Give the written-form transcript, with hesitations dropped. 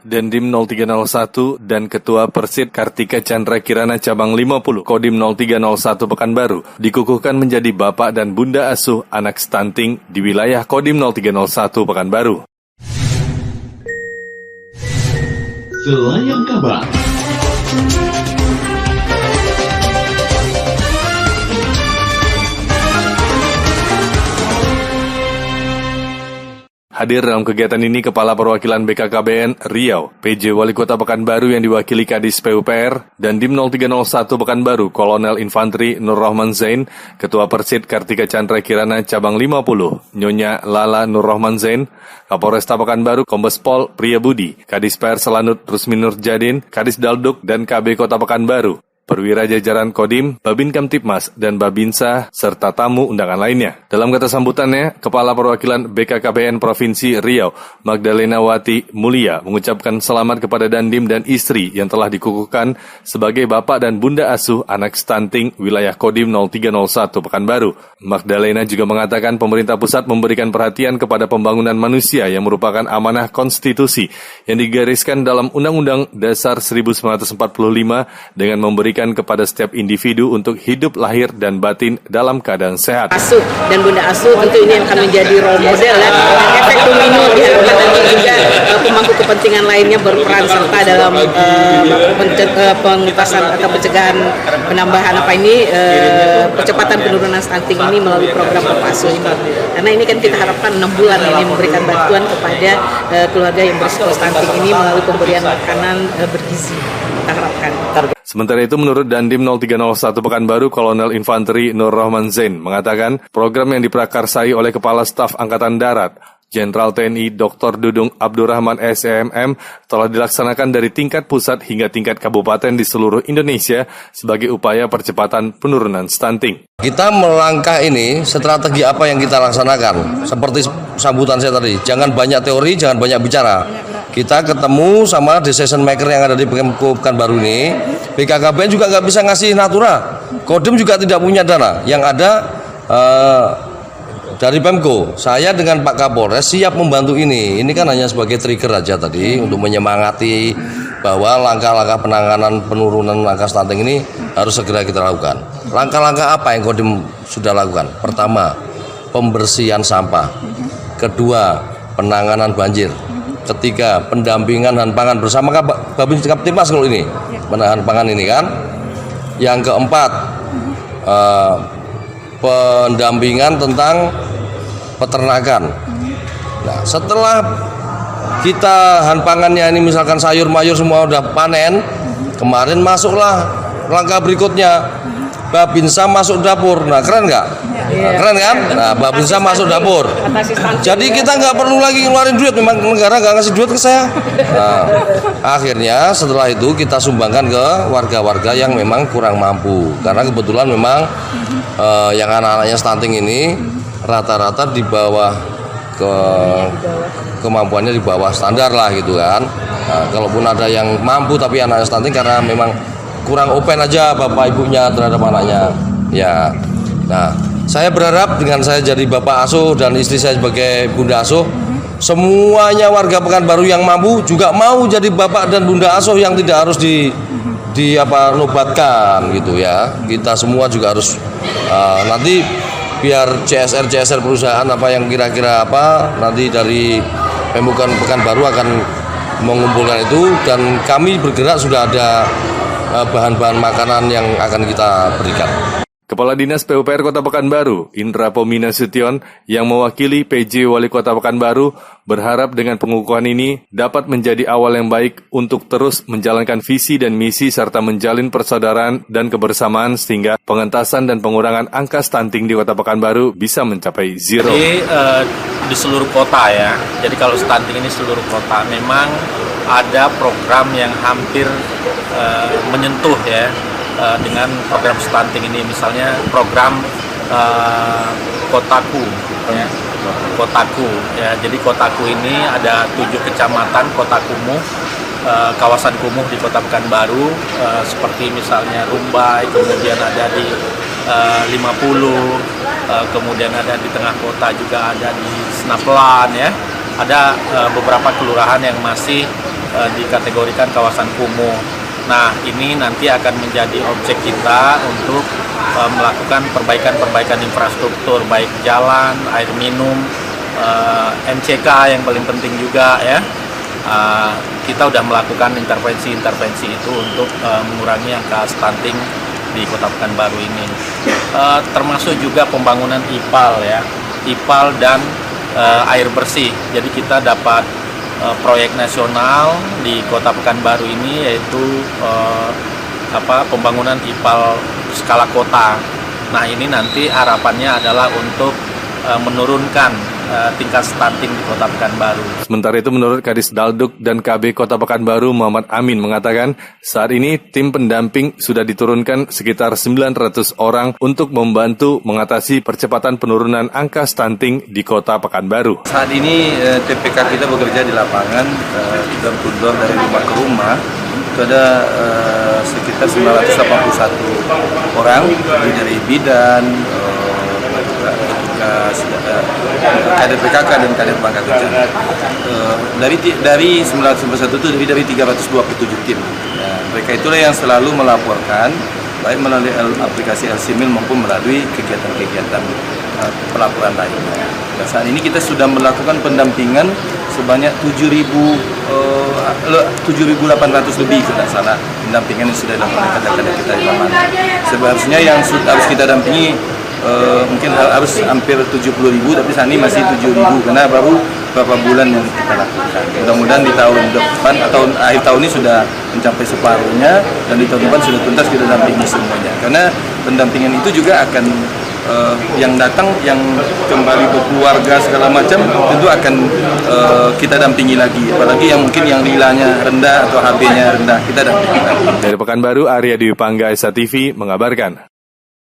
Dandim 0301 dan Ketua Persid Kartika Chandra Kirana Cabang 50 Kodim 0301 Pekanbaru dikukuhkan menjadi bapak dan bunda asuh anak stunting di wilayah Kodim 0301 Pekanbaru. Selayang Kabar. Hadir dalam kegiatan ini Kepala Perwakilan BKKBN Riau, PJ Wali Kota Pekanbaru yang diwakili Kadis PUPR, dan Dim 0301 Pekanbaru, Kolonel Infantri Nur Rahman Zain, Ketua Persid Kartika Chandra Kirana Cabang 50, Nyonya Lala Nur Rahman Zain, Kapolresta Pekanbaru Kombes Pol Priyabudi, Kadis PR Selanut Rusmin Nurjadin, Kadis Dalduk, dan KB Kota Pekanbaru. Perwira jajaran Kodim, Babin Kamtipmas, dan Babinsa, serta tamu undangan lainnya. Dalam kata sambutannya, Kepala Perwakilan BKKBN Provinsi Riau, Magdalena Wati Mulia, mengucapkan selamat kepada Dandim dan istri yang telah dikukuhkan sebagai bapak dan bunda asuh anak stunting wilayah Kodim 0301 Pekanbaru. Magdalena juga mengatakan pemerintah pusat memberikan perhatian kepada pembangunan manusia yang merupakan amanah konstitusi yang digariskan dalam Undang-Undang Dasar 1945 dengan memberikan kepada setiap individu untuk hidup lahir dan batin dalam keadaan sehat. Asuh dan bunda asuh tentu ini akan menjadi role model dan efek domino diharapkan nanti juga pemangku kepentingan lainnya berperan serta dalam pengentasan atau pencegahan penambahan percepatan penurunan stunting ini melalui program Bapak Asuh ini. Karena ini kan kita harapkan 6 bulan ini memberikan bantuan kepada keluarga yang berisiko stunting ini melalui pemberian makanan bergizi. Kita harapkan. Sementara itu, menurut Dandim 0301 Pekanbaru, Kolonel Infantri Nur Rahman Zain mengatakan program yang diprakarsai oleh Kepala Staf Angkatan Darat, Jenderal TNI Dr. Dudung Abdurrahman SEMM telah dilaksanakan dari tingkat pusat hingga tingkat kabupaten di seluruh Indonesia sebagai upaya percepatan penurunan stunting. Kita melangkah ini, strategi apa yang kita laksanakan? Seperti sambutan saya tadi, jangan banyak teori, jangan banyak bicara. Kita ketemu sama decision maker yang ada di Pekanbaru ini. BKKBN juga nggak bisa ngasih natura. Kodim juga tidak punya dana. Yang ada dari Pemko. Saya dengan Pak Kapolres siap membantu ini. Ini kan hanya sebagai trigger aja tadi untuk menyemangati bahwa langkah-langkah penanganan penurunan angka stunting ini harus segera kita lakukan. Langkah-langkah apa yang Kodim sudah lakukan? Pertama, pembersihan sampah. Kedua, penanganan banjir. Ketiga, pendampingan bahan pangan bersama Babin Kamtipmas kalau ini menahan pangan ini kan. Yang keempat, pendampingan tentang peternakan. Nah, setelah kita pangannya ini misalkan sayur mayur semua udah panen, kemarin masuklah langkah berikutnya. Babinsa masuk dapur. Nah, keren nggak? Nah, keren kan? Nah, Babinsa masuk dapur. Jadi kita nggak perlu lagi ngeluarin duit. Memang negara nggak ngasih duit ke saya. Nah, akhirnya setelah itu kita sumbangkan ke warga-warga yang memang kurang mampu. Karena kebetulan memang yang anak-anaknya stunting ini rata-rata di bawah kemampuannya di bawah standar lah gitu kan. Nah, kalaupun ada yang mampu tapi anaknya stunting karena memang kurang open aja bapak ibunya terhadap anaknya. Ya. Nah, saya berharap dengan saya jadi bapak asuh dan istri saya sebagai bunda asuh, semuanya warga Pekanbaru yang mampu juga mau jadi bapak dan bunda asuh yang tidak harus nobatkan gitu ya. Kita semua juga harus nanti biar CSR perusahaan apa yang kira-kira apa nanti dari Pembukaan Pekanbaru akan mengumpulkan itu dan kami bergerak sudah ada bahan-bahan makanan yang akan kita berikan. Kepala Dinas PUPR Kota Pekanbaru, Indra Pomina Sution, yang mewakili PJ Wali Kota Pekanbaru, berharap dengan pengukuhan ini dapat menjadi awal yang baik untuk terus menjalankan visi dan misi serta menjalin persaudaraan dan kebersamaan sehingga pengentasan dan pengurangan angka stunting di Kota Pekanbaru bisa mencapai zero. Jadi di seluruh kota ya, jadi kalau stunting ini seluruh kota memang ada program yang hampir menyentuh ya dengan program stunting ini, misalnya program Kotaku ya. Kotaku ya, jadi Kotaku ini ada 7 kecamatan kota kumuh, kawasan kumuh di Kota Pekanbaru, seperti misalnya Rumbai, kemudian ada di 50, kemudian ada di tengah kota juga ada di Senapelan ya. Ada beberapa kelurahan yang masih dikategorikan kawasan kumuh. Nah, ini nanti akan menjadi objek kita untuk melakukan perbaikan-perbaikan infrastruktur, baik jalan, air minum, MCK yang paling penting juga ya. Kita sudah melakukan intervensi-intervensi itu untuk mengurangi angka stunting di Kota Pekanbaru ini. Termasuk juga pembangunan IPAL ya, IPAL dan air bersih. Jadi kita dapat proyek nasional di Kota Pekanbaru ini, yaitu pembangunan IPAL skala kota. Nah, ini nanti harapannya adalah untuk menurunkan tingkat stunting di Kota Pekanbaru. Sementara itu menurut Kadis Dalduk dan KB Kota Pekanbaru Muhammad Amin mengatakan saat ini tim pendamping sudah diturunkan sekitar 900 orang untuk membantu mengatasi percepatan penurunan angka stunting di Kota Pekanbaru. Saat ini TPK kita bekerja di lapangan, door to door dari rumah ke rumah. Itu ada sekitar 981 orang dari bidan, kader PKK dan kader Bangka Kencana. Dari 991 itu lebih dari 327 tim. Nah, mereka itulah yang selalu melaporkan, baik melalui aplikasi LCMIL maupun melalui kegiatan-kegiatan pelaporan lainnya. Dan saat ini kita sudah melakukan pendampingan sebanyak 7.800 lebih, tidak salah, pendampingan yang sudah dilakukan kader-kader kita di lapangan. Sebenarnya yang harus kita dampingi mungkin harus hampir 70.000, tapi saat ini masih 7.000 karena baru beberapa bulan yang kita lakukan. Mudah-mudahan di tahun depan atau akhir tahun ini sudah mencapai separuhnya, dan di tahun depan sudah tuntas kita dampingi semuanya. Karena pendampingan itu juga akan yang datang, yang kembali berkeluarga segala macam, tentu akan kita dampingi lagi. Apalagi yang mungkin yang nilainya rendah atau HB-nya rendah, kita dampingi lagi. Dari Pekanbaru, Arya Dwi Pangga, Esa TV mengabarkan.